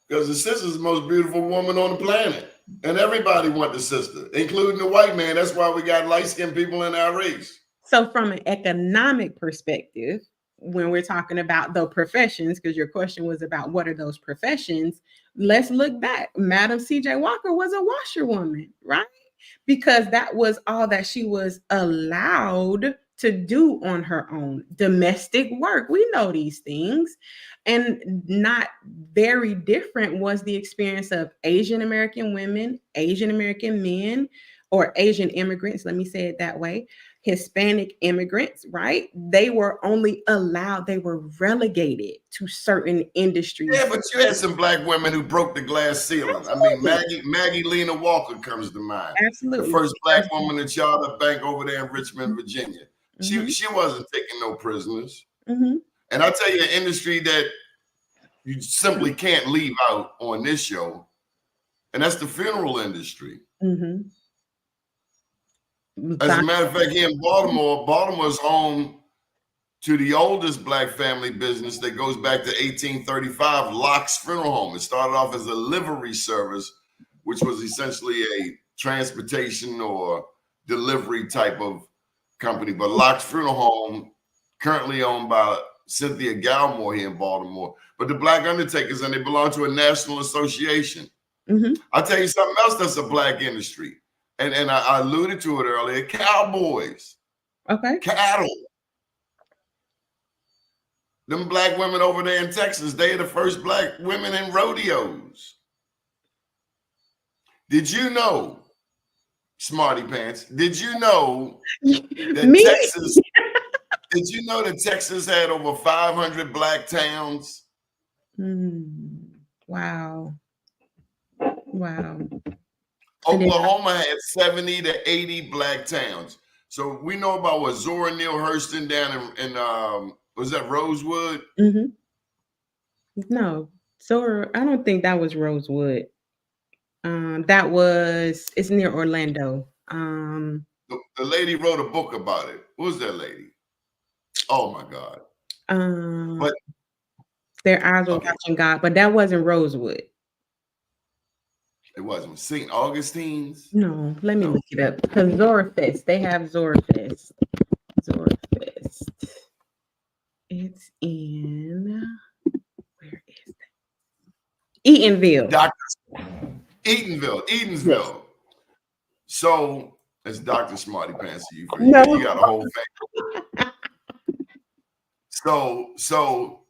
Because the sister's the most beautiful woman on the planet, and everybody want the sister, including the white man. That's why we got light-skinned people in our race. So from an economic perspective, when we're talking about the professions, because your question was about what are those professions, let's look back. Madam C.J. Walker was a washerwoman, right? Because that was all that she was allowed to do on her own. Domestic work, we know these things. And not very different was the experience of Asian American women, Asian American men, or Asian immigrants, let me say it that way. Hispanic immigrants, right? They were only allowed, they were relegated to certain industries. Yeah, but you had some Black women who broke the glass ceiling. Absolutely. I mean, Maggie Lena Walker comes to mind. Absolutely. The first Black woman to charter a bank over there in Richmond, Virginia. Mm-hmm. She wasn't taking no prisoners. Mm-hmm. And I'll tell you an industry that you simply can't leave out on this show, and that's the funeral industry. Mm-hmm. As a matter of fact, here in Baltimore's home to the oldest Black family business that goes back to 1835, Locke's Funeral Home. It started off as a livery service, which was essentially a transportation or delivery type of company. But Locke's Funeral Home, currently owned by Cynthia Galmore here in Baltimore. But the Black undertakers, and they belong to a national association. Mm-hmm. I'll tell you something else that's a Black industry. And I alluded to it earlier, cowboys. Okay. Cattle. Them Black women over there in Texas, they are the first Black women in rodeos. Did you know, Smarty Pants, did you know that Texas, did you know that Texas had over 500 Black towns? Wow. Wow. Oklahoma had 70 to 80 Black towns. So we know about what Zora Neale Hurston down in was that Rosewood? Mm-hmm. No, Zora, I don't think that was Rosewood. It's near Orlando. The lady wrote a book about it. Who was that lady? Oh my God. But their eyes were watching God, but that wasn't Rosewood. It wasn't St. Augustine's. No, let me No. look it up. Because Zorafest, they have Zorafest. Zorafest. It's in, where is that? Eatonville. Eatonville. Yes. So it's Dr. Smarty Pants to you. No. You got a whole thing. So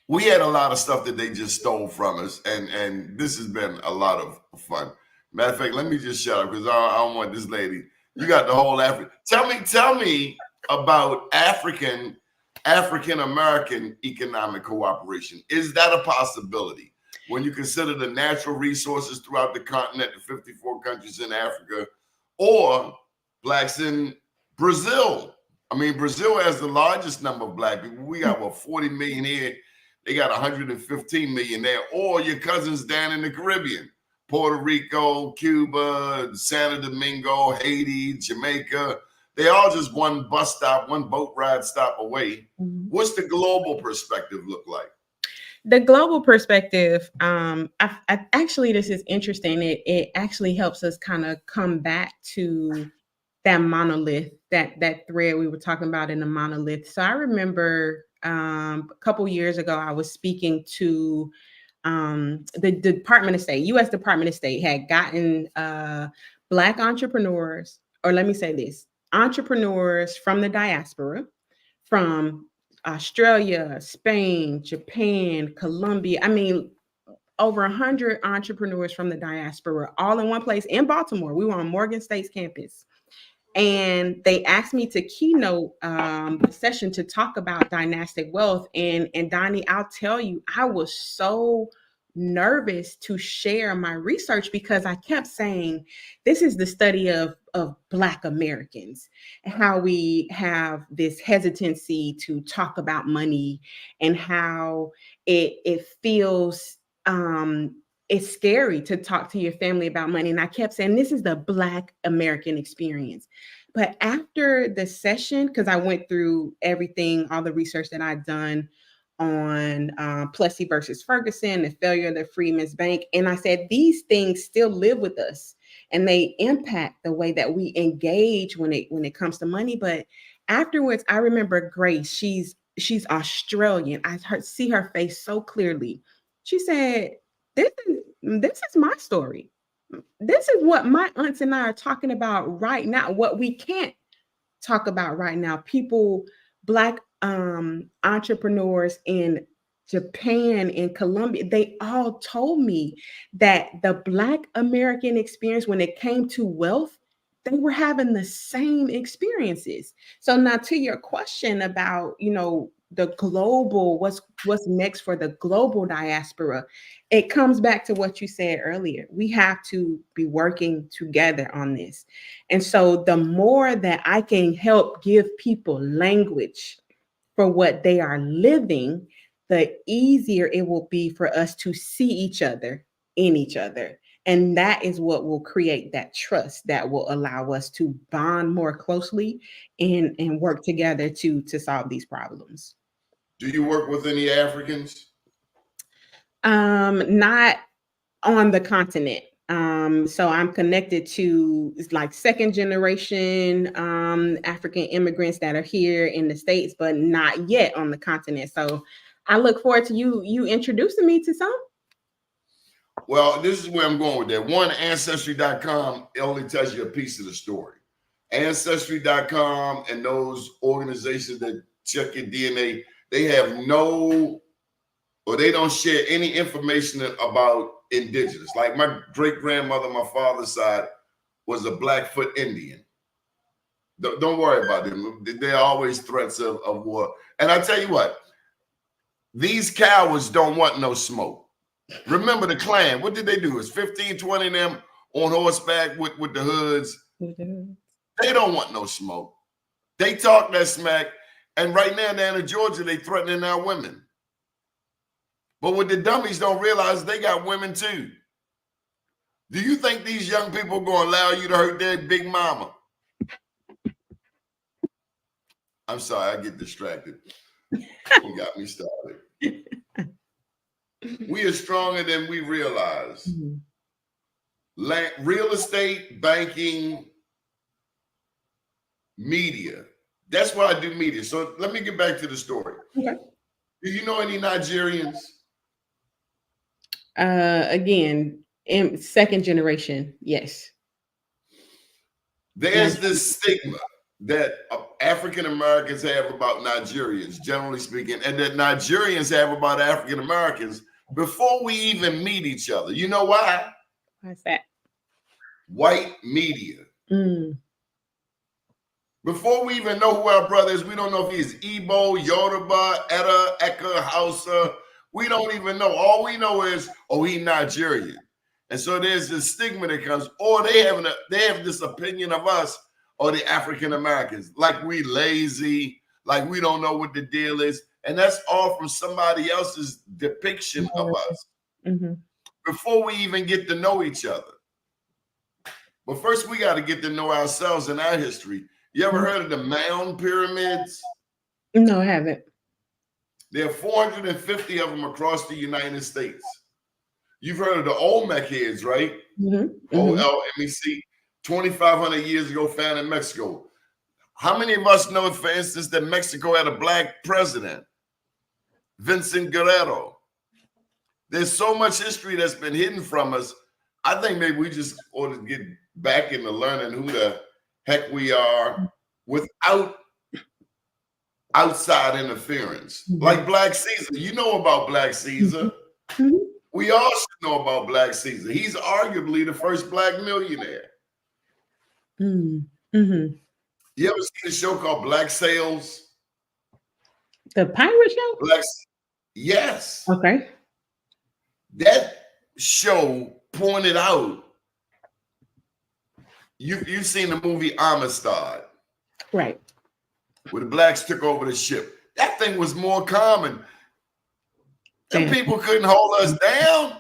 we had a lot of stuff that they just stole from us, and this has been a lot of fun. Matter of fact, let me just shut up because I don't want this lady. You got the whole African. Tell me about African American economic cooperation. Is that a possibility when you consider the natural resources throughout the continent, the 54 countries in Africa, or blacks in Brazil? I mean, Brazil has the largest number of black people. We got, 40 million here. They got 115 million there. Or your cousins down in the Caribbean, Puerto Rico, Cuba, Santo Domingo, Haiti, Jamaica. They all just one bus stop, one boat ride stop away. Mhm. What's the global perspective look like? The global perspective, actually, this is interesting. It actually helps us kind of come back to that monolith, that thread we were talking about in the monolith. So I remember a couple years ago, I was speaking to the Department of State, U.S. Department of State had gotten Black entrepreneurs, or let me say this, entrepreneurs from the diaspora, from Australia, Spain, Japan, Colombia. I mean, over 100 entrepreneurs from the diaspora, all in one place in Baltimore. We were on Morgan State's campus. And they asked me to keynote the session to talk about dynastic wealth. And Doni, I'll tell you, I was so nervous to share my research because I kept saying, this is the study of Black Americans, how we have this hesitancy to talk about money and how it feels it's scary to talk to your family about money. And I kept saying, this is the Black American experience. But after the session, because I went through everything, all the research that I'd done on Plessy versus Ferguson, the failure of the Freedmen's Bank. And I said, these things still live with us and they impact the way that we engage when it comes to money. But afterwards, I remember Grace, she's Australian. I see her face so clearly. She said, this is my story. This is what my aunts and I are talking about right now, what we can't talk about right now. People, Black entrepreneurs in Japan and Colombia, they all told me that the Black American experience, when it came to wealth, they were having the same experiences. So now to your question about, the global, what's next for the global diaspora, it comes back to what you said earlier. We have to be working together on this. And so the more that I can help give people language for what they are living, the easier it will be for us to see each other in each other. And that is what will create that trust that will allow us to bond more closely and work together to solve these problems. Do you work with any Africans? Not on the continent. So I'm connected to like second generation African immigrants that are here in the States, but not yet on the continent. So I look forward to you introducing me to some. Well, this is where I'm going with that. One, Ancestry.com, it only tells you a piece of the story. Ancestry.com and those organizations that check your DNA, they have they don't share any information about indigenous. Like my great-grandmother, my father's side, was a Blackfoot Indian. Don't worry about them. There are always threats of war. And I tell you what, these cowards don't want no smoke. Remember the Klan. What did they do? It's 15, 20 of them on horseback with the hoods. Mm-hmm. They don't want no smoke. They talk that smack. And right now down in Georgia, they threatening our women. But what the dummies don't realize, they got women too. Do you think these young people are going to allow you to hurt their big mama? I'm sorry, I get distracted. You got me started. We are stronger than we realize. Mhm. Real estate, banking, media. That's why I do media. So let me get back to the story. Okay. Do you know any Nigerians? Again, second generation, yes. There's this stigma that African Americans have about Nigerians, generally speaking, and that Nigerians have about African Americans before we even meet each other. You know why? Why's that? White media. Mm. Before we even know who our brother is, we don't know if he's Igbo, Yoruba, Etta, Eka, Hausa. We don't even know. All we know is, oh, he's Nigerian. And so there's this stigma that comes, or they have this opinion of us or the African Americans, like we lazy, like we don't know what the deal is. And that's all from somebody else's depiction of us before we even get to know each other. But first, we got to get to know ourselves and our history. You ever heard of the Mound Pyramids? No, I haven't. There are 450 of them across the United States. You've heard of the Olmec heads, right? OLMEC, 2,500 years ago, found in Mexico. How many of us know, for instance, that Mexico had a black president, Vincent Guerrero? There's so much history that's been hidden from us. I think maybe we just ought to get back into learning who the heck we are without outside interference. Like Black Caesar. You know about Black Caesar. We all should know about Black Caesar. He's arguably the first black millionaire. You ever seen a show called Black Sails? The pirate show? Yes. Okay. That show pointed out, you've seen the movie Amistad. Right. Where the blacks took over the ship. That thing was more common. And people couldn't hold us down.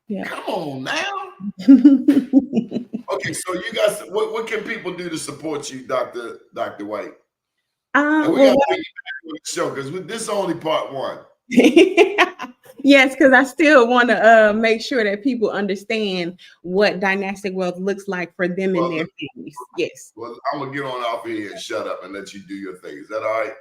Yeah. Come on now. Okay, so you guys, what can people do to support you, Dr. White? And we got to bring you back to the show because this is only part one. Yes, because I still want to make sure that people understand what dynastic wealth looks like for them and their families. Yes. Well, I'm gonna get on off here and shut up and let you do your thing. Is that all right?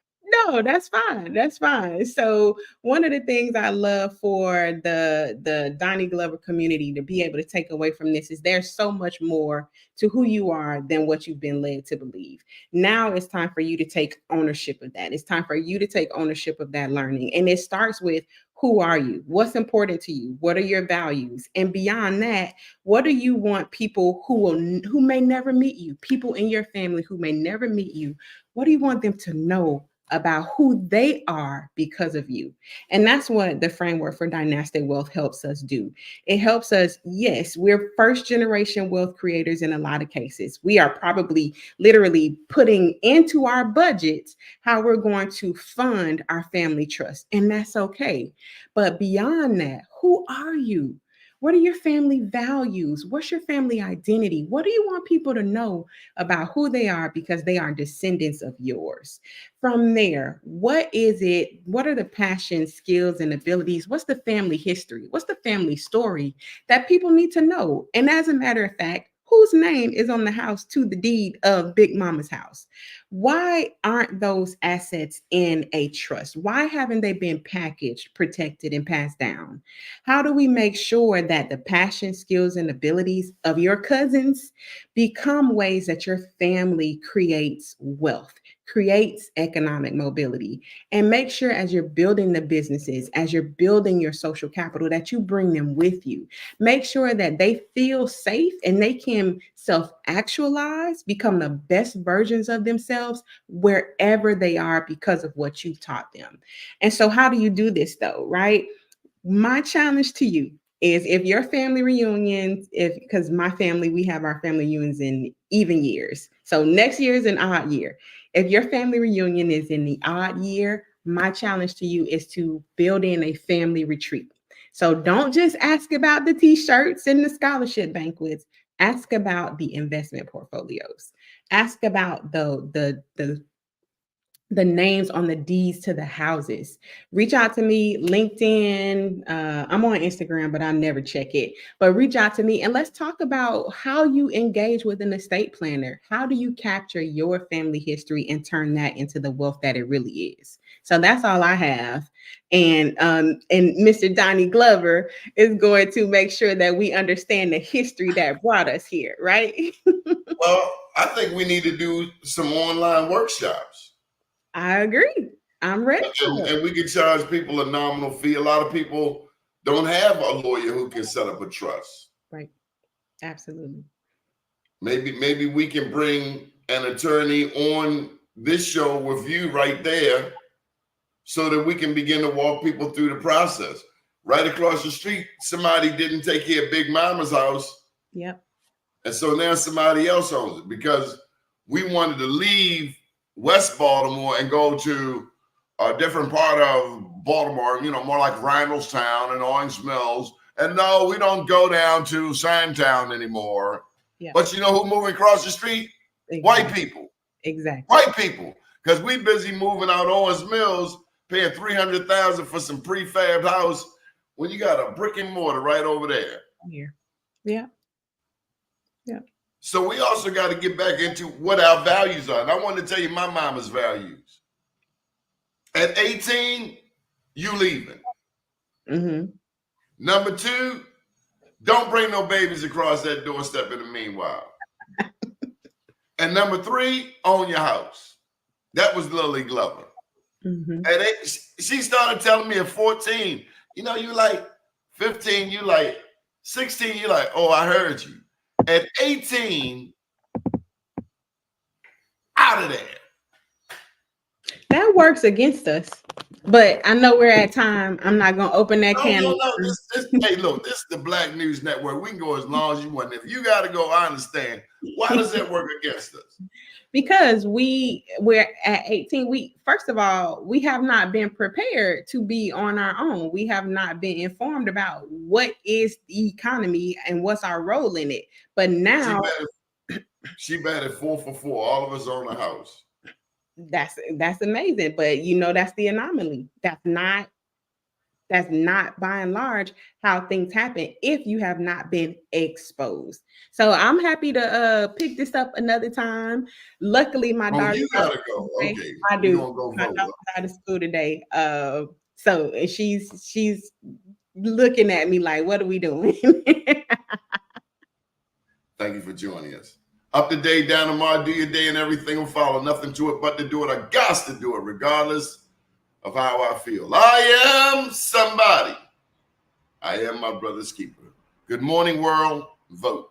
No, that's fine. That's fine. So one of the things I love for the Donnie Glover community to be able to take away from this is there's so much more to who you are than what you've been led to believe. Now it's time for you to take ownership of that. It's time for you to take ownership of that learning. And it starts with, who are you? What's important to you? What are your values? And beyond that, what do you want people who may never meet you, people in your family who may never meet you, what do you want them to know about who they are because of you? And that's what the framework for dynastic wealth helps us do. It helps us, yes, we're first generation wealth creators in a lot of cases. We are probably literally putting into our budgets how we're going to fund our family trust. And that's okay. But beyond that, who are you? What are your family values? What's your family identity? What do you want people to know about who they are because they are descendants of yours? From there, what is it? What are the passions, skills, and abilities? What's the family history? What's the family story that people need to know? And as a matter of fact, whose name is on the house to the deed of Big Mama's house? Why aren't those assets in a trust? Why haven't they been packaged, protected, and passed down? How do we make sure that the passion, skills, and abilities of your cousins become ways that your family creates wealth, creates economic mobility, and make sure as you're building the businesses, as you're building your social capital, that you bring them with you. Make sure that they feel safe and they can self-actualize, become the best versions of themselves wherever they are because of what you've taught them. And so how do you do this though, right? My challenge to you is, if your family reunions, because my family, we have our family reunions in even years. So next year is an odd year. If your family reunion is in the odd year, my challenge to you is to build in a family retreat. So don't just ask about the t-shirts and the scholarship banquets. Ask about the investment portfolios. Ask about the the names on the deeds to the houses. Reach out to me, LinkedIn. I'm on Instagram, but I never check it. But reach out to me and let's talk about how you engage with an estate planner. How do you capture your family history and turn that into the wealth that it really is? So that's all I have. And Mr. Donnie Glover is going to make sure that we understand the history that brought us here, right? Well, I think we need to do some online workshops. I agree. I'm ready. And we can charge people a nominal fee. A lot of people don't have a lawyer who can set up a trust. Right. Absolutely. Maybe we can bring an attorney on this show with you right there so that we can begin to walk people through the process. Right across the street, somebody didn't take care of Big Mama's house. Yep. And so now somebody else owns it because we wanted to leave West Baltimore and go to a different part of Baltimore, more like Randallstown and Orange Mills. And no, we don't go down to Sandtown anymore. Yeah. But you know who moving across the street? Exactly. White people. Exactly. White people. Because we busy moving out Orange Mills, paying $300,000 for some prefabbed house when you got a brick and mortar right over there. Here. Yeah. Yeah. So we also got to get back into what our values are. And I want to tell you my mama's values. At 18, you leaving. Mm-hmm. Number 2, don't bring no babies across that doorstep in the meanwhile. And number 3, own your house. That was Lily Glover. Mm-hmm. At 8, she started telling me at 14, you like 15, you like 16, you like, oh, I heard you. At 18, out of there. That works against us. But I know we're at time. I'm not going to open that can. No. Hey, look, this is the Black News Network. We can go as long as you want. If you got to go, I understand. Why does that work against us? Because we're at 18. First of all, we have not been prepared to be on our own. We have not been informed about what is the economy and what's our role in it. But now she batted 4 for 4. All of us own a house. That's amazing. But that's the anomaly. That's not by and large how things happen if you have not been exposed. So I'm happy to pick this up another time. Luckily, my daughter. You gotta go. Okay, I do. Go my daughter's out of school today. So she's looking at me like, "What are we doing?" Thank you for joining us. Up to date, down tomorrow. Do your day, and everything will follow. Nothing to it but to do it. I got to do it, regardless of how I feel. I am somebody. I am my brother's keeper. Good morning, world. Vote.